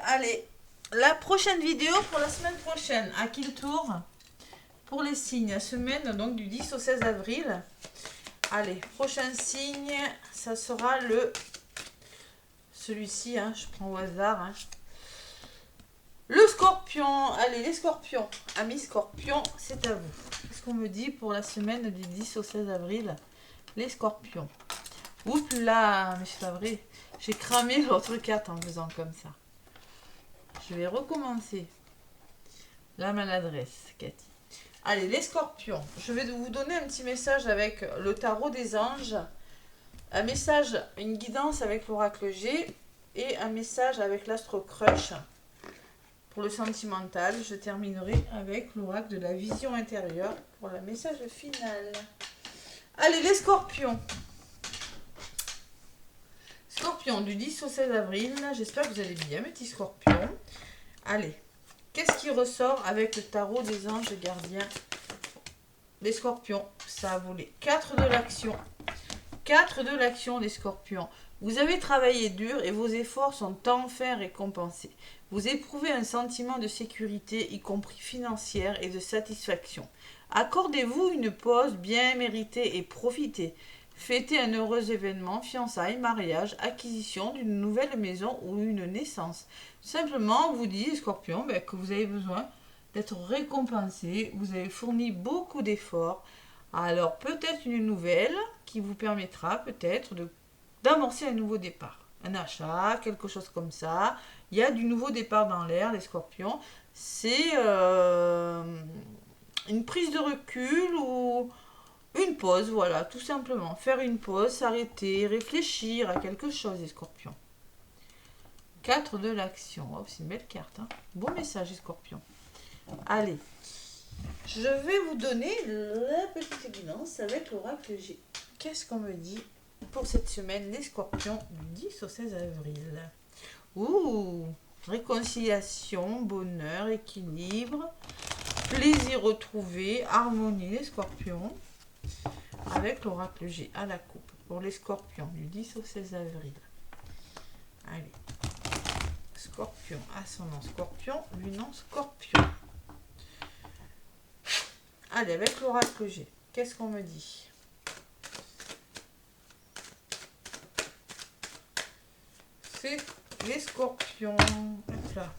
Allez, la prochaine vidéo pour la semaine prochaine. À qui le tour? Pour les signes, la semaine donc du 10 au 16 avril. Allez, prochain signe, ça sera celui-ci, hein, je prends au hasard. Hein. Le scorpion. Allez, les scorpions. Amis scorpions, c'est à vous. Qu'est-ce qu'on me dit pour la semaine du 10 au 16 avril? Les scorpions. Oups là, mais c'est pas vrai. J'ai cramé l'autre carte en faisant comme ça. Je vais recommencer. La maladresse, Cathy. Allez, les scorpions. Je vais vous donner un petit message avec le tarot des anges. Un message, une guidance avec l'oracle G. Et un message avec l'astro crush. Pour le sentimental, je terminerai avec l'oracle de la vision intérieure pour le message final. Allez, les scorpions. Scorpion, du 10 au 16 avril. J'espère que vous allez bien, mes petits scorpions. Allez, qu'est-ce qui ressort avec le tarot des anges gardiens? Les scorpions, ça a volé 4 de l'action. 4 de l'action, les scorpions. Vous avez travaillé dur et vos efforts sont enfin récompensés. Vous éprouvez un sentiment de sécurité, y compris financière, et de satisfaction. Accordez-vous une pause bien méritée et profitez. Fêtez un heureux événement, fiançailles, mariage, acquisition d'une nouvelle maison ou une naissance. Simplement, on vous dit, scorpion, que vous avez besoin d'être récompensé. Vous avez fourni beaucoup d'efforts. Alors, peut-être une nouvelle qui vous permettra peut-être d'amorcer un nouveau départ. Un achat, quelque chose comme ça. Il y a du nouveau départ dans l'air, les scorpions. C'est une prise de recul ou une pause, voilà, tout simplement. Faire une pause, s'arrêter, réfléchir à quelque chose, les scorpions. 4 de l'action. Oh, c'est une belle carte. Hein. Bon message, les scorpions. Allez, je vais vous donner la petite guidance avec l'oracle G. Qu'est-ce qu'on me dit pour cette semaine, les scorpions, du 10 au 16 avril? Ouh, réconciliation, bonheur, équilibre, plaisir retrouvé, harmonie, les scorpions, avec l'oracle G à la coupe pour les scorpions du 10 au 16 avril. Allez, scorpion, ascendant scorpion, lunan scorpion. Allez, avec l'oracle G, qu'est-ce qu'on me dit? C'est les scorpions. Là.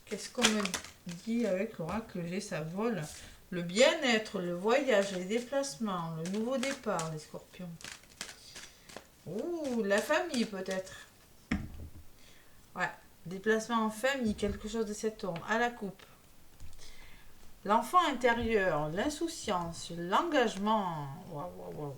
Qu'est-ce qu'on me dit avec l'oracle G? Ça vole. Le bien-être, le voyage, les déplacements, le nouveau départ, les scorpions. Ouh, la famille peut-être. Ouais, déplacement en famille, quelque chose de cet ordre. À la coupe. L'enfant intérieur, l'insouciance, l'engagement. Waouh, waouh, waouh.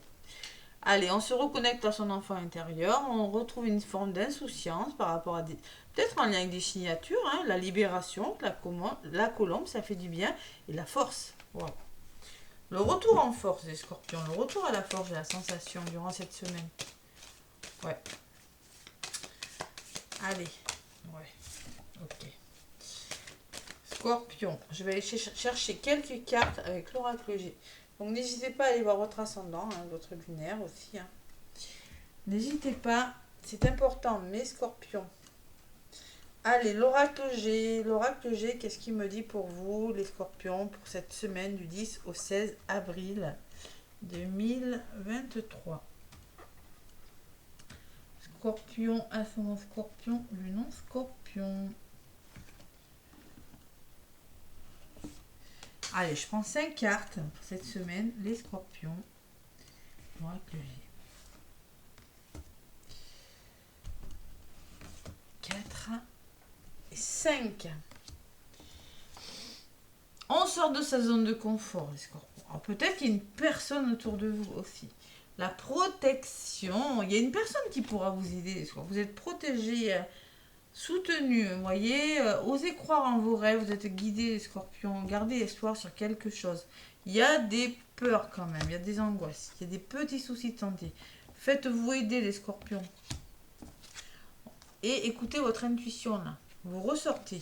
Allez, on se reconnecte à son enfant intérieur, on retrouve une forme d'insouciance par rapport à des... Peut-être en lien avec des signatures, hein, la libération, la colombe, ça fait du bien, et la force. Wow. Le retour en force des scorpions, le retour à la force et la sensation durant cette semaine. Ouais. Allez. Ouais. Ok. Scorpion, je vais aller chercher quelques cartes avec l'oracle G. Donc n'hésitez pas à aller voir votre ascendant, hein, votre lunaire aussi. Hein. N'hésitez pas, c'est important, mes scorpions. Allez, l'oracle G, qu'est-ce qu'il me dit pour vous, les scorpions, pour cette semaine du 10 au 16 avril 2023. Scorpion, ascendant scorpion, lunan scorpion. Allez, je prends 5 cartes pour cette semaine, les scorpions. L'oracle G. 4 et 5. On sort de sa zone de confort, les scorpions. Alors peut-être qu'il y a une personne autour de vous aussi. La protection. Il y a une personne qui pourra vous aider, les scorpions. Vous êtes protégé, soutenu. Vous voyez, osez croire en vos rêves. Vous êtes guidé, les scorpions. Gardez espoir sur quelque chose. Il y a des peurs quand même. Il y a des angoisses. Il y a des petits soucis de santé. Faites-vous aider, les scorpions. Et écoutez votre intuition là. Vous ressortez.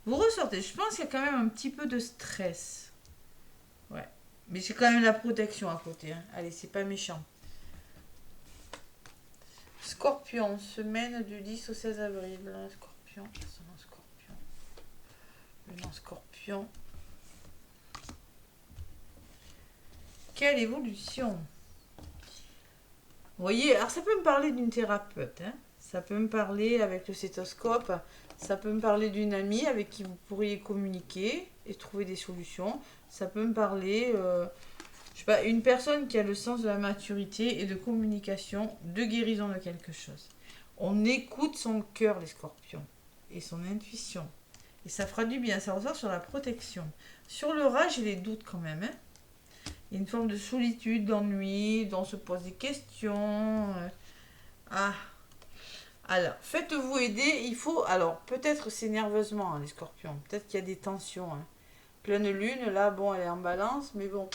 Vous ressortez. Je pense qu'il y a quand même un petit peu de stress. Ouais. Mais c'est quand même la protection à côté. Hein. Allez, c'est pas méchant. Scorpion, semaine du 10 au 16 avril. Scorpion, Scorpion. Le Scorpion. Quelle évolution! Vous voyez, alors ça peut me parler d'une thérapeute, hein. Ça peut me parler avec le stéthoscope, ça peut me parler d'une amie avec qui vous pourriez communiquer et trouver des solutions. Ça peut me parler, je sais pas, une personne qui a le sens de la maturité et de communication, de guérison de quelque chose. On écoute son cœur, les scorpions, et son intuition. Et ça fera du bien, ça ressort sur la protection. Sur le rat, j'ai les doutes quand même, hein. Il y a une forme de solitude, d'ennui, dont on se pose des questions. Alors, faites-vous aider. Il faut, alors, peut-être c'est nerveusement, hein, les scorpions. Peut-être qu'il y a des tensions, hein. Pleine lune, là, bon, elle est en balance, mais bon.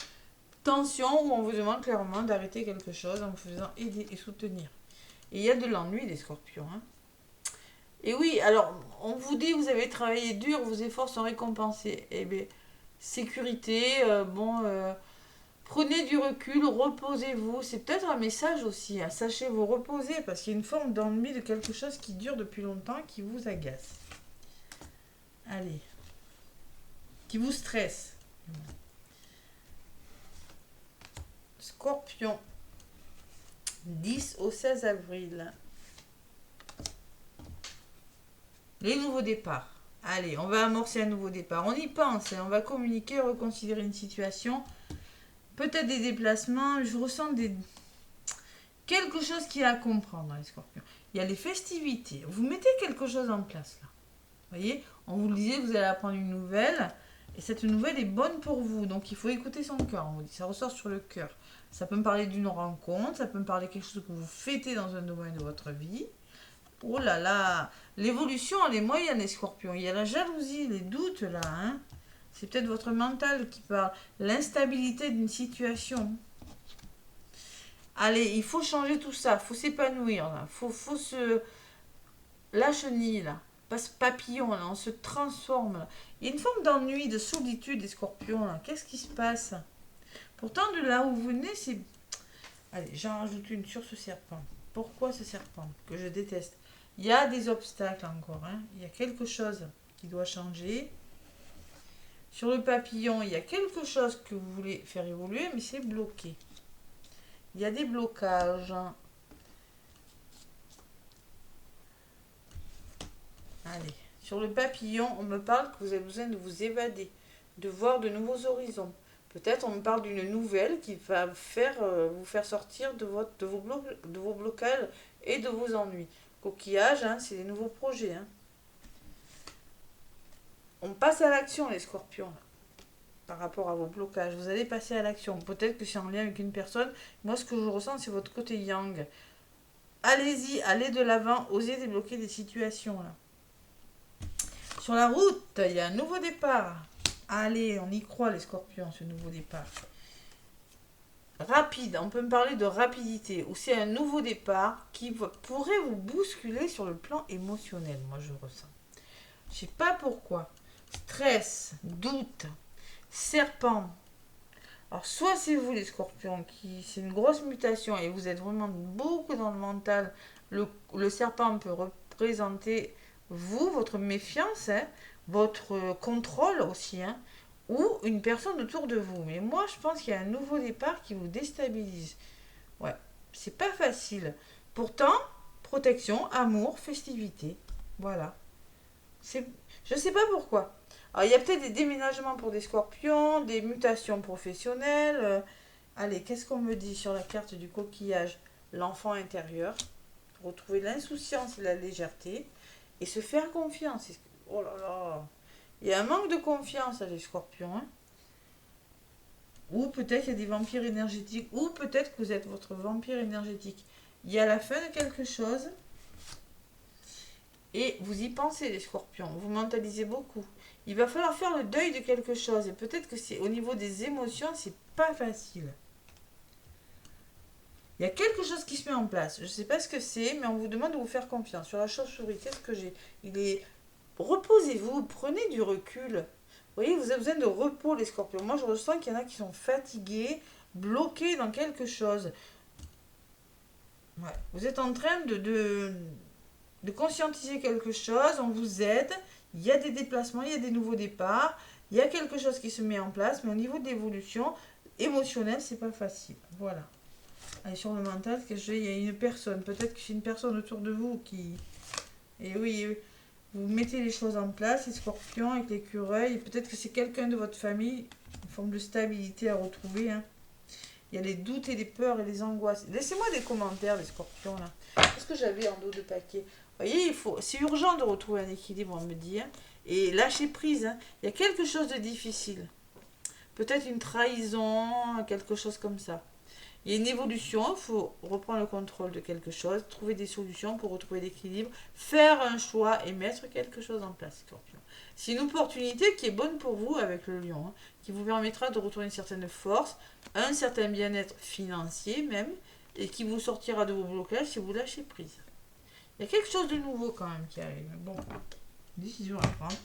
Tension où on vous demande clairement d'arrêter quelque chose en vous faisant aider et soutenir. Et il y a de l'ennui, les scorpions, hein. Et oui, alors, on vous dit, vous avez travaillé dur, vos efforts sont récompensés. Eh bien, sécurité, prenez du recul, reposez-vous. C'est peut-être un message aussi, hein. Sachez vous reposer parce qu'il y a une forme d'ennui de quelque chose qui dure depuis longtemps, qui vous agace. Allez. Qui vous stresse. Scorpion. 10 au 16 avril. Les nouveaux départs. Allez, on va amorcer un nouveau départ. On y pense, hein. On va communiquer, reconsidérer une situation. Peut-être des déplacements. Je ressens quelque chose qu'il y a à comprendre dans les scorpions. Il y a les festivités. Vous mettez quelque chose en place là. Vous voyez, on vous le disait, vous allez apprendre une nouvelle. Et cette nouvelle est bonne pour vous. Donc il faut écouter son cœur. On vous dit, ça ressort sur le cœur. Ça peut me parler d'une rencontre. Ça peut me parler de quelque chose que vous fêtez dans un domaine de votre vie. Oh là là, l'évolution, elle est moyenne, les scorpions. Il y a la jalousie, les doutes là, hein. C'est peut-être votre mental qui parle. L'instabilité d'une situation. Allez, il faut changer tout ça. Il faut s'épanouir là. Faut se... La chenille là. Passe papillon là. On se transforme là. Il y a une forme d'ennui, de solitude des scorpions là. Qu'est-ce qui se passe? Pourtant, de là où vous venez, c'est... Allez, j'en rajoute une sur ce serpent. Pourquoi ce serpent que je déteste? Il y a des obstacles encore, hein. Il y a quelque chose qui doit changer. Sur le papillon, il y a quelque chose que vous voulez faire évoluer, mais c'est bloqué. Il y a des blocages. Allez, sur le papillon, on me parle que vous avez besoin de vous évader, de voir de nouveaux horizons. Peut-être on me parle d'une nouvelle qui va vous faire sortir de vos blocages et de vos ennuis. Coquillage, hein, c'est des nouveaux projets, hein. On passe à l'action, les scorpions, là, par rapport à vos blocages. Vous allez passer à l'action. Peut-être que c'est en lien avec une personne. Moi, ce que je ressens, c'est votre côté yang. Allez-y, allez de l'avant, osez débloquer des situations, là. Sur la route, il y a un nouveau départ. Allez, on y croit, les scorpions, ce nouveau départ. Rapide, on peut me parler de rapidité, ou c'est un nouveau départ qui pourrait vous bousculer sur le plan émotionnel, moi je ressens. Je sais pas pourquoi. Stress, doute, serpent. Alors soit c'est vous les scorpions, c'est une grosse mutation et vous êtes vraiment beaucoup dans le mental. Le serpent peut représenter vous, votre méfiance, hein, votre contrôle aussi, hein, ou une personne autour de vous. Mais moi, je pense qu'il y a un nouveau départ qui vous déstabilise. Ouais, c'est pas facile. Pourtant, protection, amour, festivité. Voilà. Je sais pas pourquoi. Alors, il y a peut-être des déménagements pour des scorpions, des mutations professionnelles. Allez, qu'est-ce qu'on me dit sur la carte du coquillage? L'enfant intérieur. Retrouver l'insouciance et la légèreté. Et se faire confiance. Oh là là. Il y a un manque de confiance à les scorpions, hein. Ou peut-être il y a des vampires énergétiques. Ou peut-être que vous êtes votre vampire énergétique. Il y a la fin de quelque chose. Et vous y pensez, les scorpions. Vous mentalisez beaucoup. Il va falloir faire le deuil de quelque chose. Et peut-être que c'est au niveau des émotions, c'est pas facile. Il y a quelque chose qui se met en place. Je ne sais pas ce que c'est, mais on vous demande de vous faire confiance. Sur la chauve-souris, qu'est-ce que j'ai? Reposez-vous, prenez du recul. Vous voyez, vous avez besoin de repos, les scorpions. Moi, je ressens qu'il y en a qui sont fatigués, bloqués dans quelque chose. Ouais. Vous êtes en train de conscientiser quelque chose, on vous aide, il y a des déplacements, il y a des nouveaux départs, il y a quelque chose qui se met en place, mais au niveau de l'évolution émotionnelle, c'est pas facile. Voilà. Allez, sur le mental, il y a une personne, peut-être que c'est une personne autour de vous qui... Et oui, vous mettez les choses en place, les scorpions avec l'écureuil, et peut-être que c'est quelqu'un de votre famille, une forme de stabilité à retrouver. Hein. Il y a les doutes et les peurs et les angoisses. Laissez-moi des commentaires, les scorpions, là. Qu'est-ce que j'avais en dos de paquet? Vous voyez, c'est urgent de retrouver un équilibre, on me dit. Hein. Et lâcher prise. Hein. Il y a quelque chose de difficile. Peut-être une trahison, quelque chose comme ça. Il y a une évolution, il faut reprendre le contrôle de quelque chose, trouver des solutions pour retrouver l'équilibre, faire un choix et mettre quelque chose en place, Scorpion. C'est une opportunité qui est bonne pour vous avec le lion, hein, qui vous permettra de retrouver une certaine force, un certain bien-être financier même, et qui vous sortira de vos blocages si vous lâchez prise. Il y a quelque chose de nouveau quand même qui arrive. Bon, décision à prendre.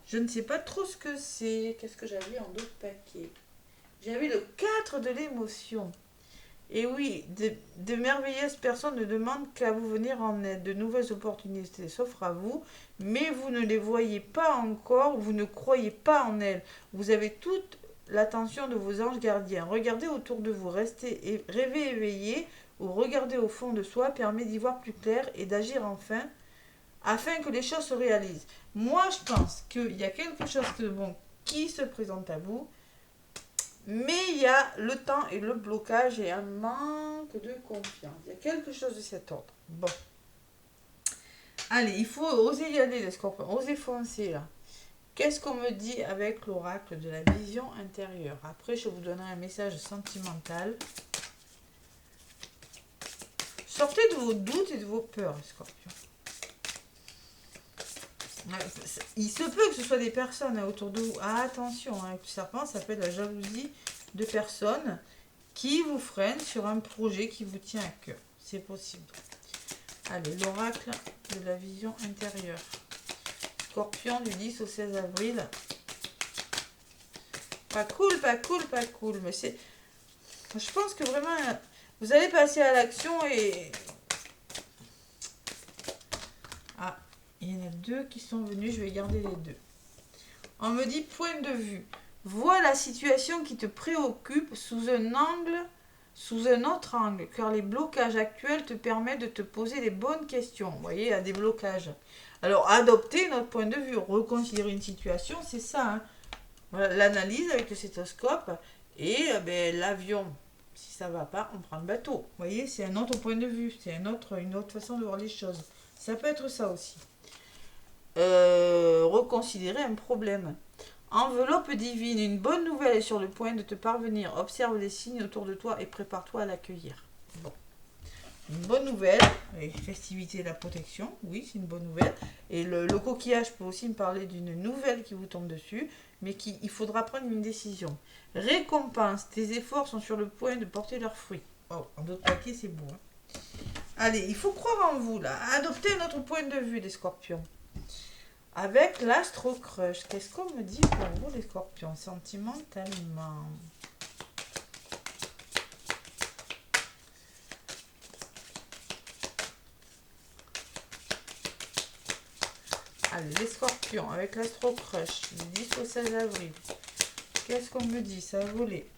Je ne sais pas trop ce que c'est. Qu'est-ce que j'avais en d'autres paquets? J'avais le 4 de l'émotion. Et oui, de merveilleuses personnes ne demandent qu'à vous venir en aide. De nouvelles opportunités s'offrent à vous, mais vous ne les voyez pas encore, vous ne croyez pas en elles. Vous avez toute l'attention de vos anges gardiens. Regardez autour de vous, rêvez éveillé, ou regardez au fond de soi permet d'y voir plus clair et d'agir enfin, afin que les choses se réalisent. Moi, je pense qu'il y a quelque chose de bon qui se présente à vous, mais il y a le temps et le blocage et un manque de confiance. Il y a quelque chose de cet ordre. Bon. Allez, il faut oser y aller, les scorpions. Oser foncer, là. Qu'est-ce qu'on me dit avec l'oracle de la vision intérieure? Après, je vous donnerai un message sentimental. Sortez de vos doutes et de vos peurs, les scorpions. Il se peut que ce soit des personnes autour de vous. Ah, attention, hein, le serpent, ça s'appelle la jalousie de personnes qui vous freinent sur un projet qui vous tient à cœur. C'est possible. Allez, l'oracle de la vision intérieure. Scorpion du 10 au 16 avril. Pas cool, pas cool, pas cool. Mais c'est... Je pense que vraiment, vous allez passer à l'action et... Ah, il y en a deux qui sont venus, je vais garder les deux. On me dit point de vue. Vois la situation qui te préoccupe sous un autre angle, car les blocages actuels te permettent de te poser les bonnes questions. Vous voyez, il y a des blocages. Alors, adopter notre point de vue, reconsidérer une situation, c'est ça. Hein. Voilà, l'analyse avec le stéthoscope et l'avion. Si ça ne va pas, on prend le bateau. Vous voyez, c'est un autre point de vue, c'est une autre façon de voir les choses. Ça peut être ça aussi. Reconsidérer un problème. Enveloppe divine, une bonne nouvelle est sur le point de te parvenir. Observe les signes autour de toi et prépare-toi à l'accueillir. Bon. Une bonne nouvelle, les festivités et la protection, oui, c'est une bonne nouvelle. Et le coquillage peut aussi me parler d'une nouvelle qui vous tombe dessus, mais il faudra prendre une décision. Récompense, tes efforts sont sur le point de porter leurs fruits. Oh, en d'autres papiers, c'est beau. Hein. Allez, il faut croire en vous, là. Adoptez notre point de vue, les scorpions. Avec l'astro crush, qu'est-ce qu'on me dit pour vous, les scorpions, sentimentalement? Allez, les scorpions, avec l'astro crush, du 10 au 16 avril. Qu'est-ce qu'on me dit? Ça a volé.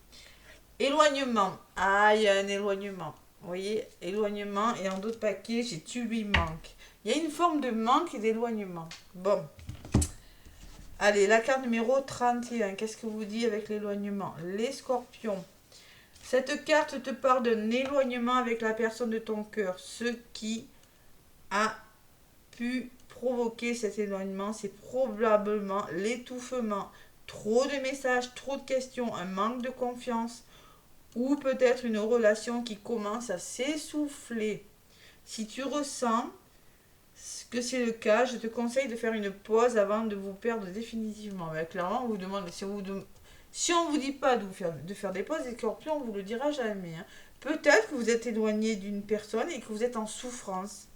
Éloignement. Ah, il y a un éloignement. Vous voyez, éloignement. Et en d'autres paquets, j'ai tu lui manques. Il y a une forme de manque et d'éloignement. Bon. Allez, la carte numéro 31. Qu'est-ce que vous dit avec l'éloignement? Les scorpions. Cette carte te parle d'un éloignement avec la personne de ton cœur. Ce qui a pu provoquer cet éloignement, c'est probablement l'étouffement. Trop de messages, trop de questions, un manque de confiance ou peut-être une relation qui commence à s'essouffler. Si tu ressens que c'est le cas, je te conseille de faire une pause avant de vous perdre définitivement. Mais clairement, on vous demande, si on vous dit pas de faire des pauses, les scorpions, on vous le dira jamais. Hein. Peut-être que vous êtes éloigné d'une personne et que vous êtes en souffrance.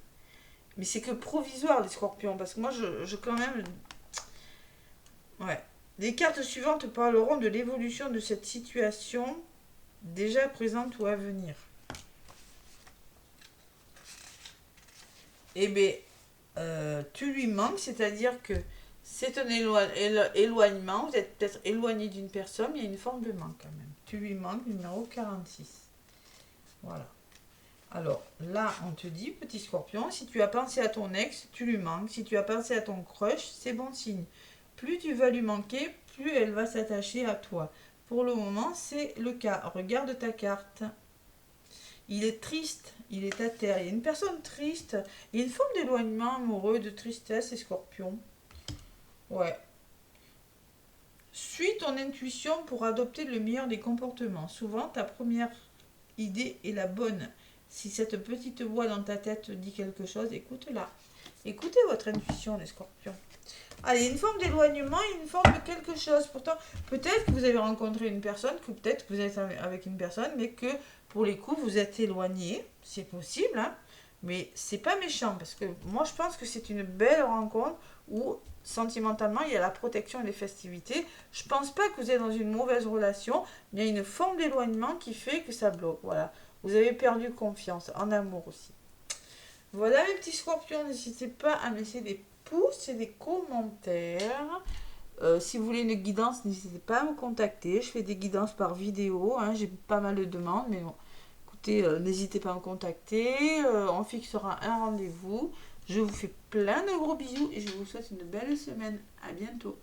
Mais c'est que provisoire, les scorpions, parce que moi, je quand même... Ouais. Les cartes suivantes parleront de l'évolution de cette situation déjà présente ou à venir. eh bien, tu lui manques, c'est-à-dire que c'est un éloignement, vous êtes peut-être éloigné d'une personne, mais il y a une forme de manque quand même. Tu lui manques, numéro 46. Voilà. Alors là, on te dit, petit scorpion, si tu as pensé à ton ex, tu lui manques. Si tu as pensé à ton crush, c'est bon signe. Plus tu vas lui manquer, plus elle va s'attacher à toi. Pour le moment, c'est le cas. Regarde ta carte. Il est triste, il est à terre. Il y a une personne triste. Il y a une forme d'éloignement amoureux, de tristesse, et scorpion. Ouais. Suis ton intuition pour adopter le meilleur des comportements. Souvent, ta première idée est la bonne. Si cette petite voix dans ta tête dit quelque chose, écoute-la. Écoutez votre intuition, les scorpions. Ah, il y a une forme d'éloignement, une forme de quelque chose. Pourtant, peut-être que vous avez rencontré une personne, que peut-être que vous êtes avec une personne, mais que pour les coups, vous êtes éloigné. C'est possible, hein. Mais c'est pas méchant, parce que moi, je pense que c'est une belle rencontre où, sentimentalement, il y a la protection et les festivités. Je pense pas que vous êtes dans une mauvaise relation, mais il y a une forme d'éloignement qui fait que ça bloque. Voilà. Vous avez perdu confiance, en amour aussi. Voilà mes petits scorpions, n'hésitez pas à me laisser des pouces et des commentaires. Si vous voulez une guidance, n'hésitez pas à me contacter. Je fais des guidances par vidéo, hein. J'ai pas mal de demandes, mais bon, écoutez, n'hésitez pas à me contacter. On fixera un rendez-vous. Je vous fais plein de gros bisous et je vous souhaite une belle semaine. À bientôt.